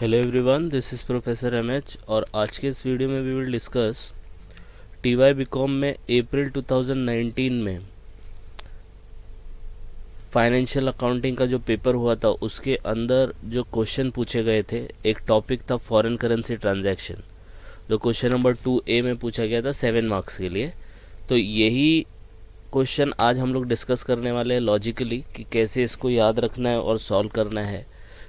Hello everyone, this is professor MH और आज के इस वीडियो में we will discuss TY BCom में अप्रैल 2019 में फाइनेंशियल अकाउंटिंग का जो पेपर हुआ था उसके अंदर जो क्वेश्चन पूछे गए थे। एक टॉपिक था फॉरेन करेंसी ट्रांजैक्शन, जो क्वेश्चन नंबर 2A में पूछा गया था 7 मार्क्स के लिए। तो यही क्वेश्चन आज हम लोग डिस्कस करने वाले हैं लॉजिकली कि कैसे इसको याद रखना है और सॉल्व करना है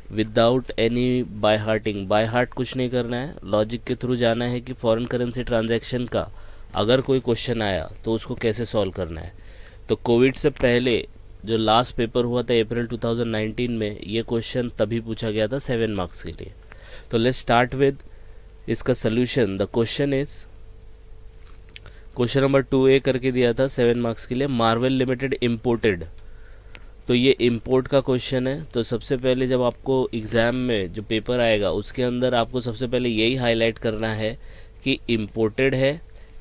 without any by hearting. By heart कुछ नहीं करना है, लॉजिक के थ्रू जाना है कि फॉरेन करेंसी ट्रांजैक्शन का अगर कोई क्वेश्चन आया तो उसको कैसे सॉल्व करना है। तो कोविड से पहले जो लास्ट पेपर हुआ था अप्रैल 2019 में, ये क्वेश्चन तभी पूछा गया था 7 मार्क्स के लिए। तो लेट्स स्टार्ट विद इसका solution. The question is question number 2A करके दिया था 7 मार्क्स के लिए, मार्वल लिमिटेड इम्पोर्टेड। तो ये इंपोर्ट का क्वेश्चन है। तो सबसे पहले जब आपको एग्ज़ाम में जो पेपर आएगा उसके अंदर आपको सबसे पहले यही हाईलाइट करना है कि इम्पोर्टेड है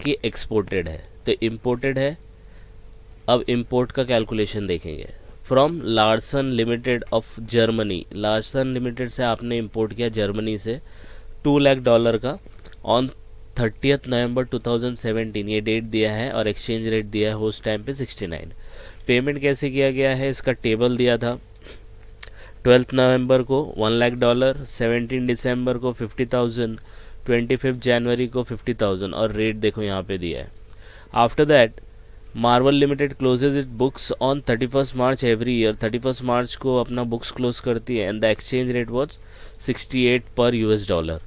कि एक्सपोर्टेड है। तो इम्पोर्टेड है। अब इंपोर्ट का कैलकुलेशन देखेंगे। From Larsen limited of Germany, Larsen limited से आपने इंपोर्ट किया जर्मनी से $2 लाख का ऑन 30 नवंबर 2017, ये डेट दिया है और एक्सचेंज रेट दिया है उस टाइम पे 69। पेमेंट कैसे किया गया है इसका टेबल दिया था। 12 नवंबर को $1 लाख, 17 दिसंबर को 50,000, 25 जनवरी को 50,000 और रेट देखो यहाँ पे दिया है। After that Marvel limited closes it books on 31 March every year, 31 March को अपना बुक्स क्लोज करती है and the exchange rate was 68 पर $।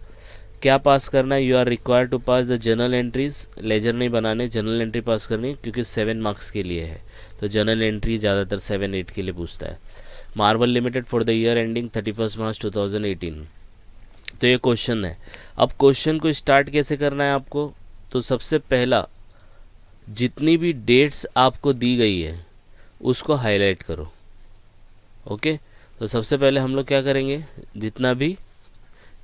क्या पास करना है? You are required to pass the journal entries. Ledger नहीं बनाने, जनरल एंट्री पास करनी क्योंकि 7 मार्क्स के लिए है। तो जनरल एंट्री ज़्यादातर 7-8 के लिए पूछता है। Marvel limited for the year ending 31 मार्च 2018। तो ये क्वेश्चन है। अब क्वेश्चन को स्टार्ट कैसे करना है आपको? तो सबसे पहला जितनी भी डेट्स आपको दी गई है उसको हाईलाइट करो। ओके, तो सबसे पहले हम लोग क्या करेंगे, जितना भी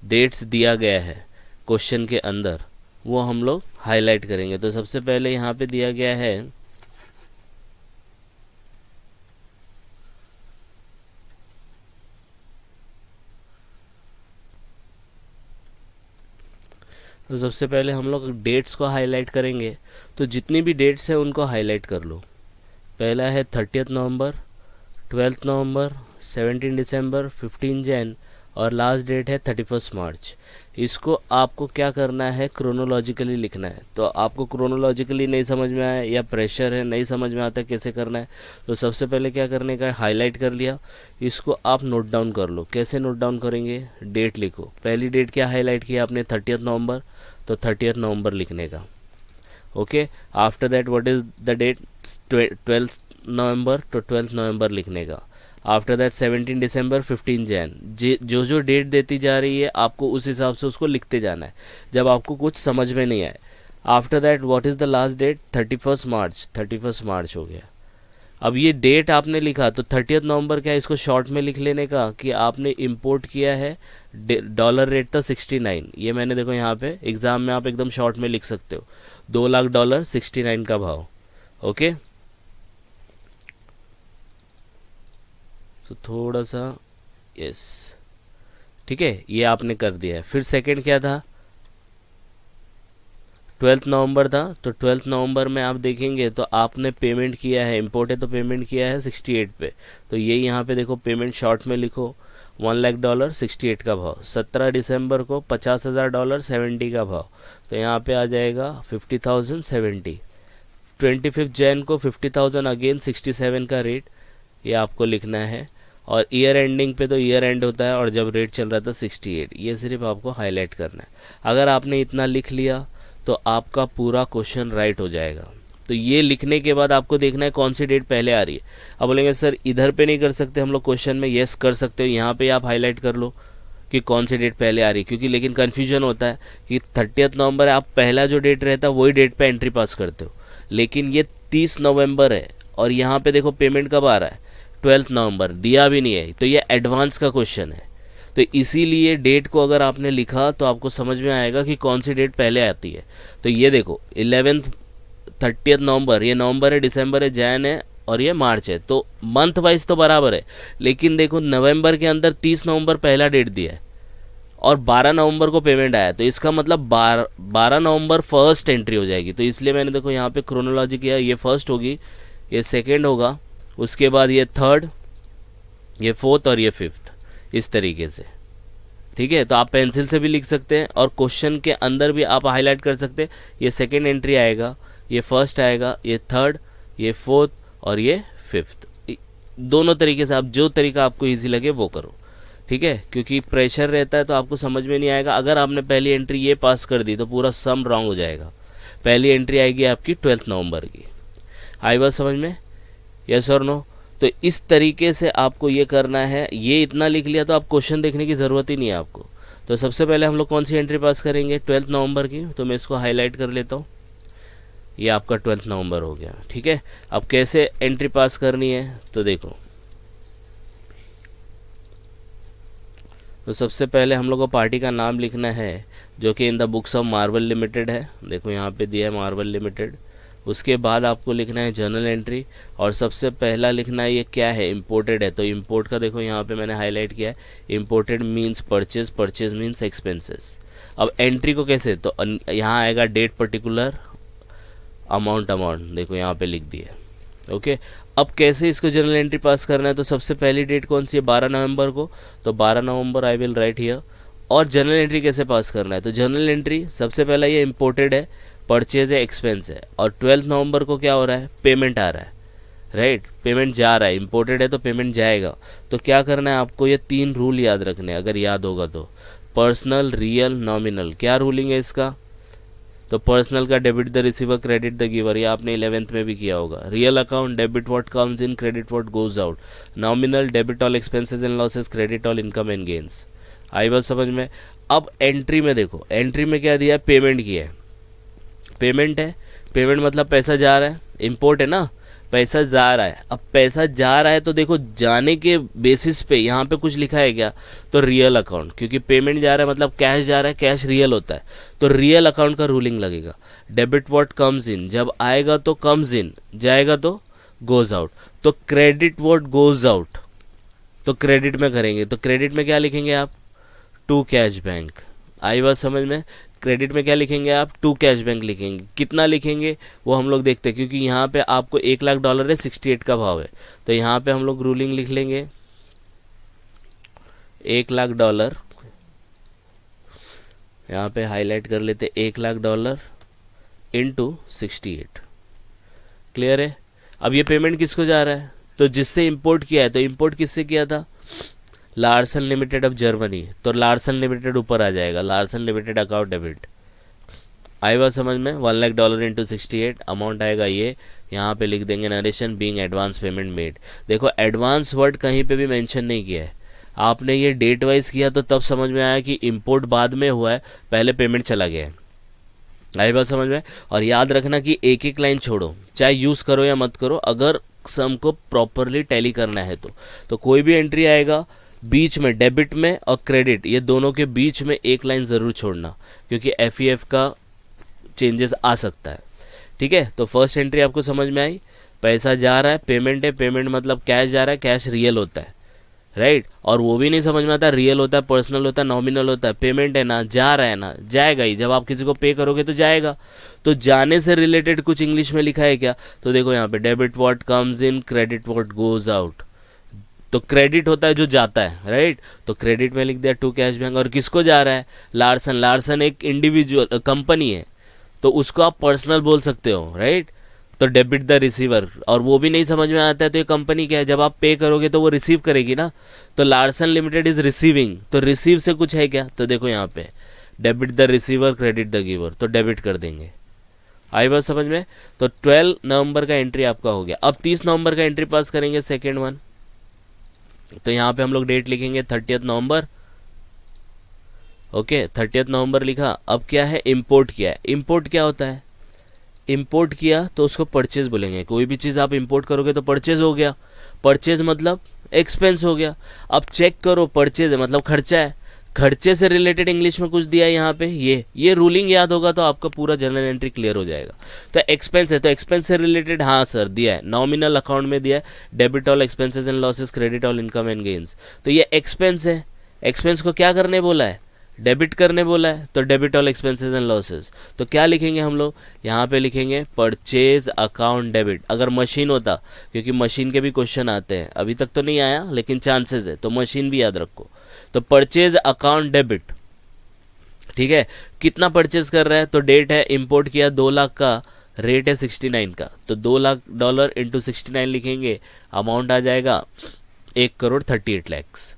डेट्स दिया गया है क्वेश्चन के अंदर वो हम लोग हाईलाइट करेंगे। तो सबसे पहले यहाँ पे दिया गया है तो सबसे पहले हम लोग डेट्स को हाईलाइट करेंगे। तो जितनी भी डेट्स हैं उनको हाईलाइट कर लो। पहला है 30 नवंबर, 12 नवंबर, 17 दिसंबर, 15 जैन और लास्ट डेट है 31 मार्च। इसको आपको क्या करना है, क्रोनोलॉजिकली लिखना है। तो आपको क्रोनोलॉजिकली नहीं समझ में आया या प्रेशर है नहीं समझ में आता कैसे करना है, तो सबसे पहले क्या करने का है, हाईलाइट कर लिया। इसको आप नोट डाउन कर लो। कैसे नोट डाउन करेंगे, डेट लिखो। पहली डेट क्या हाईलाइट किया आपने, 30 नवंबर, तो 30 नवंबर लिखने का। Okay, after that what is the date, 12 November, तो 12 नवंबर लिखने का। आफ्टर दैट 17 दिसंबर, 15 जैन। जो जो डेट देती जा रही है आपको उस हिसाब से उसको लिखते जाना है जब आपको कुछ समझ में नहीं आए। After that what is the last date, 31 March, 31 March हो गया। अब ये डेट आपने लिखा तो 30 नवंबर क्या, इसको शॉर्ट में लिख लेने का कि आपने इंपोर्ट किया है, डॉलर रेट था 69। ये मैंने देखो यहाँ पे एग्जाम में आप एकदम शॉर्ट में लिख सकते हो, $2 लाख, 69 का भाव। ओके, तो थोड़ा सा यस, ठीक है, ये आपने कर दिया है। फिर सेकंड क्या था, 12 नवंबर था। तो 12 नवंबर में आप देखेंगे तो आपने पेमेंट किया है, इंपोर्ट है तो पेमेंट किया है 68 पे। तो ये यहाँ पे देखो पेमेंट शॉर्ट में लिखो, $1 लाख, 68 का भाव। 17 दिसंबर को $50,000, 70 का भाव। तो यहाँ पे आ जाएगा 50,000, 70। 25 जैन को 50,000, अगेन 67 का रेट, ये आपको लिखना है। और ईयर एंडिंग पे तो ईयर एंड होता है और जब रेट चल रहा था 68, ये सिर्फ आपको हाईलाइट करना है। अगर आपने इतना लिख लिया तो आपका पूरा क्वेश्चन राइट हो जाएगा। तो ये लिखने के बाद आपको देखना है कौन सी डेट पहले आ रही है। अब बोलेंगे सर इधर पे नहीं कर सकते हम लोग क्वेश्चन में, यस कर सकते हो, यहाँ पे आप हाईलाइट कर लो कि कौन सी डेट पहले आ रही है। क्योंकि लेकिन कन्फ्यूजन होता है कि 30 नवंबर है, आप पहला जो डेट रहता है वही डेट पे एंट्री पास करते हो, लेकिन ये 30 नवंबर है और यहाँ पे देखो पेमेंट कब आ रहा है, 12 नवंबर, दिया भी नहीं है। तो ये एडवांस का क्वेश्चन है। तो इसीलिए डेट को अगर आपने लिखा तो आपको समझ में आएगा कि कौन सी डेट पहले आती है। तो ये देखो 11th 30 नवंबर, ये नवंबर है, दिसंबर है, जैन है और ये मार्च है। तो मंथ वाइज तो बराबर है, लेकिन देखो नवंबर के अंदर 30 नवंबर पहला डेट दिया है और 12 नवंबर को पेमेंट आया, तो इसका मतलब 12 नवंबर फर्स्ट एंट्री हो जाएगी। तो इसलिए मैंने देखो यहाँ पे क्रोनोलॉजी किया, ये फर्स्ट होगी, ये सेकेंड होगा, उसके बाद ये थर्ड, ये फोर्थ और ये फिफ्थ, इस तरीके से। ठीक है, तो आप पेंसिल से भी लिख सकते हैं और क्वेश्चन के अंदर भी आप हाईलाइट कर सकते हैं, ये सेकेंड एंट्री आएगा, ये फर्स्ट आएगा, ये थर्ड, ये फोर्थ और ये फिफ्थ। दोनों तरीके से आप जो तरीका आपको इजी लगे वो करो। ठीक है, क्योंकि प्रेशर रहता है तो आपको समझ में नहीं आएगा। अगर आपने पहली एंट्री ये पास कर दी तो पूरा सम रॉन्ग हो जाएगा। पहली एंट्री आएगी आपकी 12 नवंबर की। आई बात समझ में? यस और नो? तो इस तरीके से आपको ये करना है। ये इतना लिख लिया तो आप क्वेश्चन देखने की ज़रूरत ही नहीं है आपको। तो सबसे पहले हम लोग कौन सी एंट्री पास करेंगे? 12 नवंबर की। तो मैं इसको हाईलाइट कर लेता हूँ, ये आपका 12 नवंबर हो गया। ठीक है, अब कैसे एंट्री पास करनी है तो देखो, तो सबसे पहले हम लोग को पार्टी का नाम लिखना है जो कि in the books of Marvel limited है। देखो यहाँ पे दिया है मार्वल लिमिटेड। उसके बाद आपको लिखना है जर्नल एंट्री, और सबसे पहला लिखना है ये क्या है, इम्पोर्टेड है। तो इम्पोर्ट का देखो यहाँ पे मैंने हाईलाइट किया है, imported means purchase, purchase means expenses. अब एंट्री को कैसे, तो यहाँ आएगा डेट पर्टिकुलर, अमाउंट देखो यहाँ पे लिख दिया। ओके, अब कैसे इसको जर्नल एंट्री पास करना है, तो सबसे पहली डेट कौन सी है, 12 नवंबर को। तो 12 नवंबर आई विल राइट हियर। और जर्नल एंट्री कैसे पास करना है, तो जर्नल एंट्री सबसे पहला ये इम्पोर्टेड है, परचेज है, एक्सपेंस है, और 12 नवंबर को क्या हो रहा है, पेमेंट आ रहा है, राइट, पेमेंट जा रहा है, इम्पोर्टेड है तो पेमेंट जाएगा। तो क्या करना है आपको, ये 3 रूल याद रखने हैं, अगर याद होगा तो। Personal, real, nominal. क्या रूलिंग है इसका, तो पर्सनल का debit the receiver, credit the giver, ये आपने 11th में भी किया होगा। Real account debit what comes in, credit what goes out. Nominal debit all expenses and losses, credit all income and gains. आई बात समझ में? अब एंट्री में देखो, एंट्री में क्या दिया है, पेमेंट किया है, पेमेंट है, पेमेंट मतलब पैसा जा रहा है, इम्पोर्ट है ना, पैसा जा रहा है। अब पैसा जा रहा है तो देखो जाने के बेसिस पे यहाँ पे कुछ लिखा है क्या, तो रियल अकाउंट, क्योंकि पेमेंट जा रहा है मतलब कैश जा रहा है, कैश रियल होता है, तो रियल अकाउंट का रूलिंग लगेगा। डेबिट व्हाट कम्स इन, जब आएगा तो कम्स इन, जाएगा तो गोज आउट। तो क्रेडिट व्हाट गोज आउट, तो क्रेडिट में करेंगे, तो क्रेडिट में क्या लिखेंगे आप, टू कैश बैंक। आई बात समझ में? क्रेडिट में क्या लिखेंगे आप, टू कैश बैंक लिखेंगे। कितना लिखेंगे वो हम लोग देखते हैं, क्योंकि यहाँ पे आपको $1,00,000 है, 68 का भाव है, तो यहाँ पे हम लोग रूलिंग लिख लेंगे $1,00,000, यहाँ पे हाईलाइट कर लेते $1,00,000 इंटू 68। क्लियर है? अब ये पेमेंट किसको जा रहा है, तो जिससे इंपोर्ट किया है, तो इंपोर्ट किससे किया था, लार्सन लिमिटेड ऑफ जर्मनी, तो लार्सन लिमिटेड ऊपर आ जाएगा, लार्सन लिमिटेड अकाउंट डेबिट। आई बात समझ में? $1,00,000 इंटू 68, अमाउंट आएगा ये, यहाँ पे लिख देंगे narration being advance payment made. देखो एडवांस वर्ड कहीं पे भी मेंशन नहीं किया है, आपने ये डेट वाइज किया तो तब समझ में आया कि इंपोर्ट बाद में हुआ है, पहले पेमेंट चला गया है। आई बात समझ में? और याद रखना कि एक एक लाइन छोड़ो, चाहे यूज़ करो या मत करो, अगर सम को प्रॉपरली टैली करना है तो कोई भी एंट्री आएगा बीच में, डेबिट में और क्रेडिट, ये दोनों के बीच में एक लाइन ज़रूर छोड़ना, क्योंकि एफ का चेंजेस आ सकता है। ठीक है, तो फर्स्ट एंट्री आपको समझ में आई, पैसा जा रहा है, पेमेंट है, पेमेंट मतलब कैश जा रहा है, कैश रियल होता है, राइट। और वो भी नहीं समझ में आता, रियल होता है, पर्सनल होता है, नॉमिनल होता है, पेमेंट है ना, जा रहा है ना, जाएगा ही, जब आप किसी को पे करोगे तो जाएगा। तो जाने से रिलेटेड कुछ इंग्लिश में लिखा है क्या, तो देखो यहाँ पे debit what comes in, credit what goes out. तो क्रेडिट होता है जो जाता है, राइट, तो क्रेडिट में लिख दिया टू कैश बैंक। और किसको जा रहा है, लार्सन, लार्सन एक इंडिविजुअल कंपनी है, तो उसको आप पर्सनल बोल सकते हो, राइट। तो डेबिट द रिसीवर, और वो भी नहीं समझ में आता है तो ये कंपनी क्या है, जब आप पे करोगे तो वो रिसीव करेगी ना, तो लार्सन लिमिटेड इज रिसीविंग, तो रिसीव से कुछ है क्या, तो देखो यहाँ पे debit the receiver, credit the giver, तो डेबिट कर देंगे। आई बात समझ में? तो 12 नवंबर का एंट्री आपका हो गया। अब 30 नवंबर का एंट्री पास करेंगे, सेकेंड वन, तो यहाँ पे हम लोग डेट लिखेंगे 30 नवंबर। ओके, 30 नवंबर लिखा। अब क्या है, इंपोर्ट किया है। इंपोर्ट क्या होता है, इंपोर्ट किया तो उसको परचेज बोलेंगे। कोई भी चीज़ आप इंपोर्ट करोगे तो परचेज हो गया, परचेज मतलब एक्सपेंस हो गया। अब चेक करो, परचेज है मतलब खर्चा है, खर्चे से रिलेटेड इंग्लिश में कुछ दिया है यहाँ पे, ये रूलिंग याद होगा तो आपका पूरा जर्नल एंट्री क्लियर हो जाएगा। तो एक्सपेंस है, तो एक्सपेंस से रिलेटेड, हाँ सर दिया है, नॉमिनल अकाउंट में दिया है, debit all expenses and losses, credit all income and gains, तो ये एक्सपेंस है। एक्सपेंस को क्या करने बोला है, डेबिट करने बोला है तो debit all expenses and losses, तो क्या लिखेंगे हम लोग, यहाँ पे लिखेंगे परचेज अकाउंट डेबिट। अगर मशीन होता, क्योंकि मशीन के भी क्वेश्चन आते हैं, अभी तक तो नहीं आया लेकिन चांसेस है, तो मशीन भी याद रखो। तो परचेज अकाउंट डेबिट, ठीक है। कितना परचेज कर रहा है, तो डेट है इंपोर्ट किया 2 लाख का, रेट है 69 का, तो $2 लाख इंटू 69 लिखेंगे, अमाउंट आ जाएगा 1,38,00,000।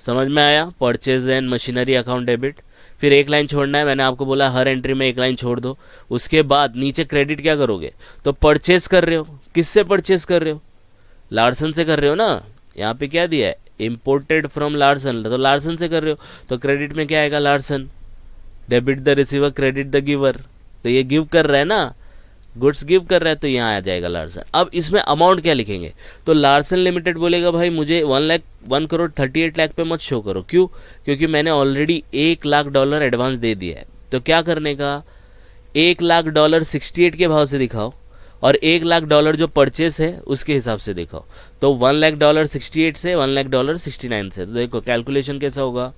समझ में आया, purchase and machinery account debit. फिर एक लाइन छोड़ना है, मैंने आपको बोला हर एंट्री में एक लाइन छोड़ दो। उसके बाद नीचे क्रेडिट क्या करोगे, तो परचेज कर रहे हो, किससे परचेज कर रहे हो, लार्सन से कर रहे हो ना। यहाँ पे क्या दिया है, इम्पोर्टेड फ्रॉम लार्सन, तो लार्सन से कर रहे हो, तो क्रेडिट में क्या आएगा, Larsen. Debit the receiver credit the giver, तो ये गिव कर रहा है ना, गुड्स गिव कर रहा है, तो यहाँ आ जाएगा लार्सन। अब इसमें अमाउंट क्या लिखेंगे, तो लार्सन लिमिटेड बोलेगा भाई मुझे 1,38,00,000 पे मत शो करो, क्यों, क्योंकि मैंने ऑलरेडी $1,00,000 एडवांस दे दिया है। तो क्या करने का, $1,00,000 68 के भाव से दिखाओ, और $1,00,000 जो परचेस है उसके हिसाब से दिखाओ। तो $1,00,000 68 से, $1,00,000 69 से, तो देखो कैलकुलेशन कैसा होगा,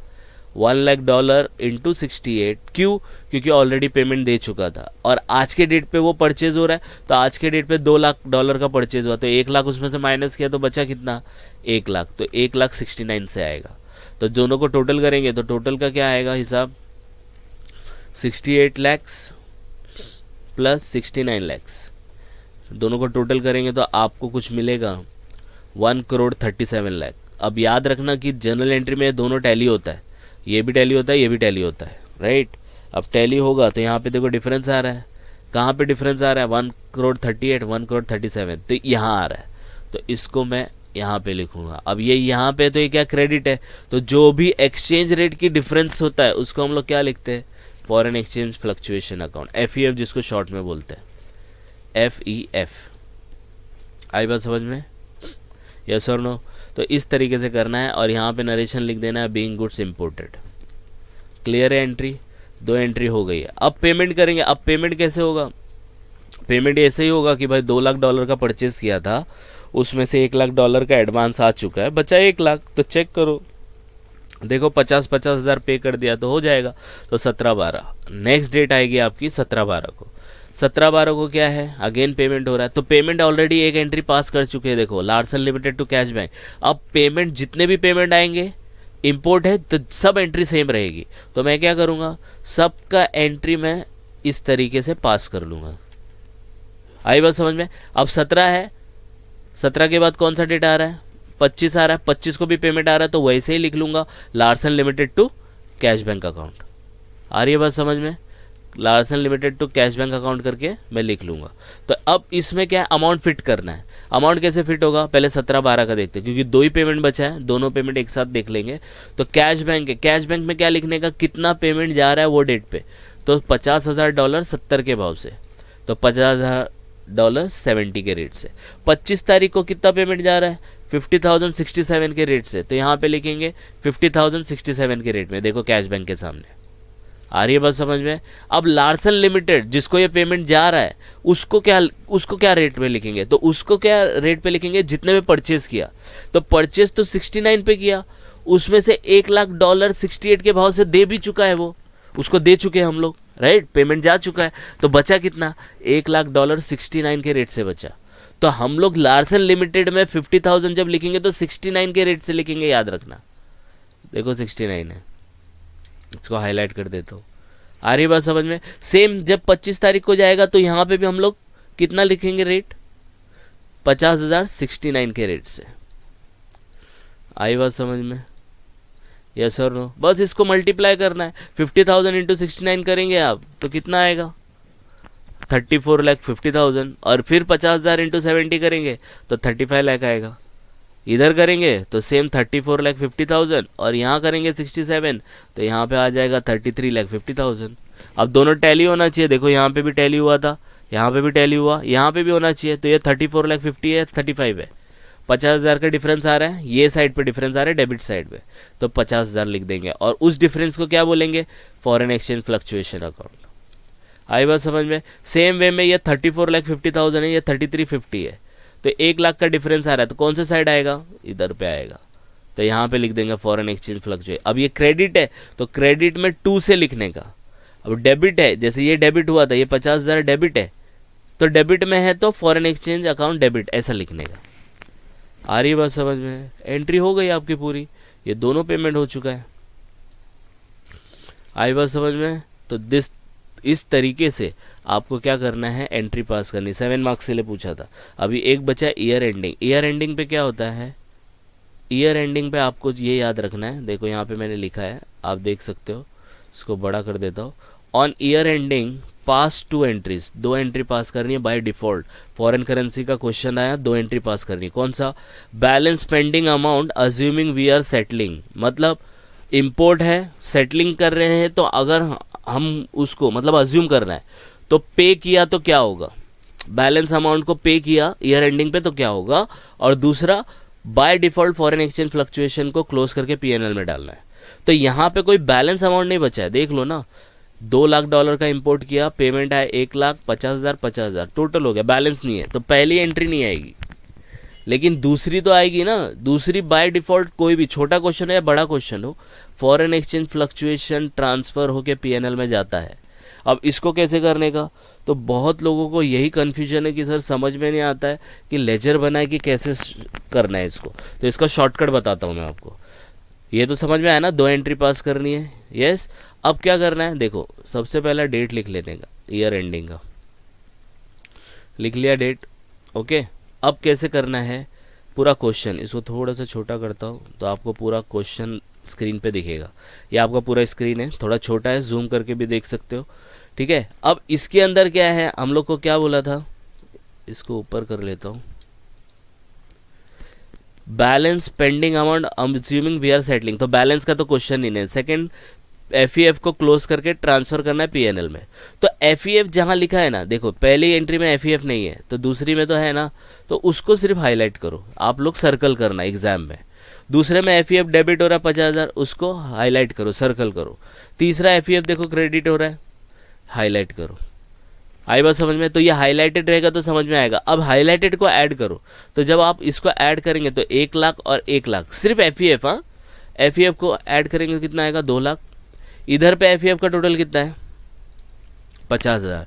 $1,00,000 इंटू 68, क्यों, क्योंकि ऑलरेडी पेमेंट दे चुका था, और आज के डेट पे वो परचेज हो रहा है, तो आज के डेट पे $2,00,000 का परचेज हुआ, तो 1,00,000 उसमें से माइनस किया तो बचा कितना, 1,00,000, तो 1,69,000 से आएगा। तो दोनों को टोटल करेंगे तो टोटल का क्या आएगा हिसाब, 68 लाख प्लस 69 लाख, दोनों को टोटल करेंगे तो आपको कुछ मिलेगा 1,37,00,000। अब याद रखना कि जनरल एंट्री में दोनों टैली होता है, ये भी टैली होता है, ये भी टैली होता है, राइट। अब टैली होगा तो यहाँ पे देखो डिफरेंस आ रहा है, कहाँ पे डिफरेंस आ रहा है, 1,38,00,000 1,37,00,000, तो यहाँ आ रहा है, तो इसको मैं यहाँ पे लिखूंगा। अब ये यहाँ पे तो ये क्या क्रेडिट है, तो जो भी एक्सचेंज रेट की डिफरेंस होता है उसको हम लोग क्या लिखते हैं, foreign exchange fluctuation account, FEF जिसको शॉर्ट में बोलते हैं, FEF। आई बात समझ में, यस और नो। तो इस तरीके से करना है, और यहाँ पे नरेशन लिख देना है, बीइंग गुड्स इंपोर्टेड। क्लियर है, एंट्री 2 एंट्री हो गई है। अब पेमेंट करेंगे। अब पेमेंट कैसे होगा, पेमेंट ऐसे ही होगा कि भाई $2,00,000 का परचेस किया था, उसमें से $1,00,000 का एडवांस आ चुका है, बचा 1,00,000, तो चेक करो, देखो 50-50 हज़ार पे कर दिया तो हो जाएगा। तो 17/12 नेक्स्ट डेट आएगी आपकी, 17/12 को। 17/12 को क्या है, अगेन पेमेंट हो रहा है, तो पेमेंट ऑलरेडी एक एंट्री पास कर चुके हैं, देखो Larsen limited to cash bank. अब पेमेंट, जितने भी पेमेंट आएंगे, इंपोर्ट है तो सब एंट्री सेम रहेगी, तो मैं क्या करूँगा, सबका एंट्री मैं इस तरीके से पास कर लूँगा। आई बात समझ में। अब 17 है, 17 के बाद कौन सा डेट आ रहा है, 25 आ रहा है, 25 को भी पेमेंट आ रहा है, तो वैसे ही लिख लूँगा Larsen limited to cash bank account. आ रही है बात समझ में, Larsen limited to cash bank account करके मैं लिख लूँगा। तो अब इसमें क्या है, अमाउंट फिट करना है। अमाउंट कैसे फिट होगा, पहले 17/12 का देखते हैं, क्योंकि 2 ही पेमेंट बचा है, दोनों पेमेंट एक साथ देख लेंगे। तो कैश बैंक है, कैश बैंक में क्या लिखने का, कितना पेमेंट जा रहा है वो डेट पे, तो $50,000 70 के भाव से, तो $50,000 70 के रेट से। 25 तारीख को कितना पेमेंट जा रहा है, 50,067 के रेट से, तो यहाँ पे लिखेंगे 50,067 के रेट में, देखो कैश बैंक के सामने। आ रही है बात समझ में। अब लार्सन लिमिटेड जिसको ये पेमेंट जा रहा है, उसको क्या रेट पे लिखेंगे, तो उसको क्या रेट पे लिखेंगे, जितने में परचेज किया, तो परचेज तो 69 पे किया, उसमें से $1,00,000 68 के भाव से दे भी चुका है, वो उसको दे चुके हैं हम लोग, राइट, पेमेंट जा चुका है, तो बचा कितना, $1,00,000 69 के रेट से बचा। तो हम लोग लार्सन लिमिटेड में 50,000 जब लिखेंगे तो 69 के रेट से लिखेंगे, याद रखना, देखो 69 है, इसको हाईलाइट कर देता हूँ। आ रही बात समझ में। सेम जब 25 तारीख को जाएगा तो यहाँ पे भी हम लोग कितना लिखेंगे रेट, 50,000 69 के रेट से। आई बात समझ में, यस और नो। बस इसको मल्टीप्लाई करना है, 50,000 इंटू 69 करेंगे आप तो कितना आएगा, 34,50,000, और फिर 50,000 इंटू 70 करेंगे तो 35 लाख आएगा। इधर करेंगे तो सेम 34,50,000, और यहाँ करेंगे 67 तो यहाँ पे आ जाएगा 33,50,000। अब दोनों टैली होना चाहिए, देखो यहाँ पे भी टैली हुआ था, यहाँ पे भी टैली हुआ, यहाँ पे भी होना चाहिए, तो ये 34,50,000 है, 35 है, 50,000 का डिफरेंस आ रहा है, ये साइड पे डिफरेंस आ रहा है डेबिट साइड पे, तो 50,000 लिख देंगे, और उस डिफरेंस को क्या बोलेंगे, फॉरेन एक्सचेंज फ्लक्चुएशन अकाउंट। आई बात समझ में। सेम वे में ये 34,50,000 है, ये 3350 है, तो 1,00,000 का डिफरेंस आ रहा है, तो कौन से साइड आएगा, इधर पे आएगा, तो यहाँ पे लिख देंगे फॉरेन एक्सचेंज फ्लक्चुएशन। अब ये क्रेडिट है तो क्रेडिट में 2 से लिखने का। अब डेबिट है, जैसे ये डेबिट हुआ था, ये 50,000 डेबिट है, तो डेबिट में है तो फॉरेन एक्सचेंज अकाउंट डेबिट ऐसा लिखने का। आ रही है बात समझ में? एंट्री हो गई आपकी पूरी, ये दोनों पेमेंट हो चुका है। आई बात समझ में? तो इस तरीके से आपको क्या करना है, एंट्री पास करनी। 7 मार्क्स के लिए पूछा था। अभी एक बचा ईयर एंडिंग। ईयर एंडिंग पे क्या होता है, ईयर एंडिंग पे आपको ये याद रखना है, देखो यहाँ पे मैंने लिखा है, आप देख सकते हो, इसको बड़ा कर देता हूँ। On year ending pass 2 entries, 2 entry pass करनी है बाय डिफॉल्ट। फॉरेन करेंसी का क्वेश्चन आया, 2 एंट्री पास करनी है। कौन सा? Balance pending amount assuming we are settling, मतलब इम्पोर्ट है, सेटलिंग कर रहे हैं, तो अगर हम उसको मतलब अज्यूम करना है तो पे किया तो क्या होगा, बैलेंस अमाउंट को पे किया ईयर एंडिंग पे तो क्या होगा। और दूसरा bye default foreign exchange fluctuation को क्लोज करके पीएनएल में डालना है। तो यहाँ पे कोई बैलेंस अमाउंट नहीं बचा है, देख लो ना। $2 लाख का इंपोर्ट किया, पेमेंट आया 1,50,000 50,000 टोटल हो गया, बैलेंस नहीं है, तो पहली एंट्री नहीं आएगी, लेकिन दूसरी तो आएगी ना। दूसरी बाय डिफॉल्ट कोई भी छोटा क्वेश्चन हो या बड़ा क्वेश्चन हो, फॉरेन एक्सचेंज फ्लक्चुएशन ट्रांसफर होके पीएनएल में जाता है। अब इसको कैसे करने का, तो बहुत लोगों को यही कन्फ्यूजन है कि सर समझ में नहीं आता है कि लेजर बनाए कि कैसे करना है इसको। तो इसका शॉर्टकट बताता हूँ मैं आपको। ये तो समझ में आया ना, 2 एंट्री पास करनी है, यस। अब क्या करना है, देखो सबसे पहला डेट लिख लेने का, ईयर एंडिंग का लिख लिया डेट, ओके। अब कैसे करना है पूरा क्वेश्चन, इसको थोड़ा सा छोटा करता हूँ तो आपको पूरा क्वेश्चन स्क्रीन पे दिखेगा। ये आपका पूरा स्क्रीन है, थोड़ा छोटा है, जूम करके भी देख सकते हो, ठीक है। अब इसके अंदर क्या है, हम लोग को क्या बोला था, इसको ऊपर कर लेता हूँ, balance pending amount assuming we are settling, तो बैलेंस का तो क्वेश्चन ही नहीं। सेकंड, एफईएफ को क्लोज करके ट्रांसफर करना है पीएनएल में। तो एफईएफ जहां लिखा है ना, देखो पहली एंट्री में एफईएफ नहीं है तो दूसरी में तो है ना, तो उसको सिर्फ हाईलाइट करो, आप लोग सर्कल करना एग्जाम में। दूसरे में एफईएफ डेबिट हो रहा है 50,000, उसको हाईलाइट करो, सर्कल करो। तीसरा एफईएफ देखो क्रेडिट हो रहा है, हाईलाइट करो। आई बात समझ में? तो ये हाईलाइटेड रहेगा तो समझ में आएगा। अब हाईलाइटेड को ऐड करो, तो जब आप इसको ऐड करेंगे तो 1 लाख और 1 लाख सिर्फ एफईएफ, हाँ एफईएफ को ऐड करेंगे तो कितना आएगा, 2 लाख। इधर पे एफईएफ का टोटल कितना है, 50,000।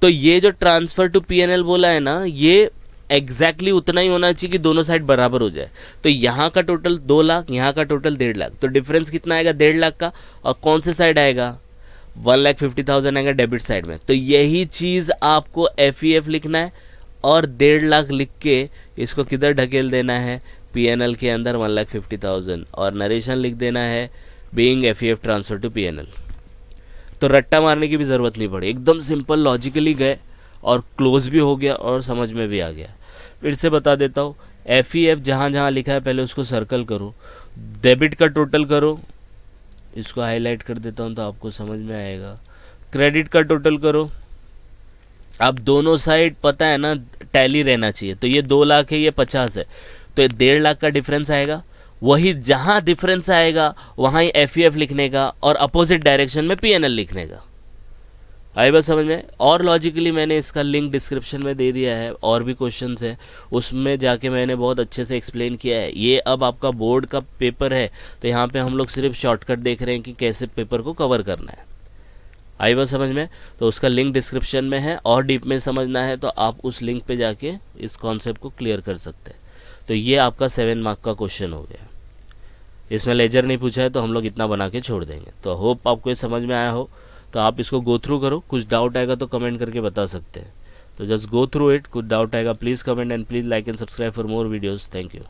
तो ये जो ट्रांसफर टू पीएनएल बोला है ना, ये एग्जैक्टली उतना ही होना चाहिए कि दोनों साइड बराबर हो जाए। तो यहाँ का टोटल 2 लाख, यहाँ का टोटल 1.5 लाख, तो डिफरेंस कितना आएगा, 1.5 लाख का। और कौन से साइड आएगा, 1,50,000 आएगा डेबिट साइड में। तो यही चीज़ आपको एफईएफ लिखना है और 1.5 लाख लिख के इसको किधर ढकेल देना है, पीएनएल के अंदर 1,50,000, और नरेशन लिख देना है बीइंग एफईएफ ट्रांसफर टू पीएनएल। तो रट्टा मारने की भी ज़रूरत नहीं पड़ी, एकदम सिंपल लॉजिकली गए और क्लोज भी हो गया और समझ में भी आ गया। फिर से बता देता हूँ, एफईएफ जहाँ जहाँ लिखा है पहले उसको सर्कल करो, डेबिट का टोटल करो, इसको हाईलाइट कर देता हूँ तो आपको समझ में आएगा। क्रेडिट का टोटल करो, अब दोनों साइड पता है ना टैली रहना चाहिए। तो ये 2 लाख है, ये 50 है, तो ये 1.5 लाख का डिफरेंस आएगा। वही जहां डिफरेंस आएगा वहां ही एफईएफ लिखने का और अपोजिट डायरेक्शन में पीएनएल लिखने का। आई बात समझ में? और लॉजिकली मैंने इसका लिंक डिस्क्रिप्शन में दे दिया है, और भी क्वेश्चंस है उसमें जाके मैंने बहुत अच्छे से एक्सप्लेन किया है। ये अब आपका बोर्ड का पेपर है तो यहाँ पे हम लोग सिर्फ शॉर्टकट देख रहे हैं कि कैसे पेपर को कवर करना है। आई बात समझ में? तो उसका लिंक डिस्क्रिप्शन में है, और डीप में समझना है तो आप उस लिंक पे जाके इस कॉन्सेप्ट को क्लियर कर सकते हैं। तो ये आपका 7 मार्क का क्वेश्चन हो गया। इसमें लेजर नहीं पूछा है तो हम लोग इतना बना के छोड़ देंगे। तो होप आपको ये समझ में आया हो, तो आप इसको गो थ्रू करो। कुछ डाउट आएगा तो कमेंट करके बता सकते हैं। तो जस्ट गो थ्रू इट, कुछ डाउट आएगा please comment, and please like and subscribe for more videos. Thank you.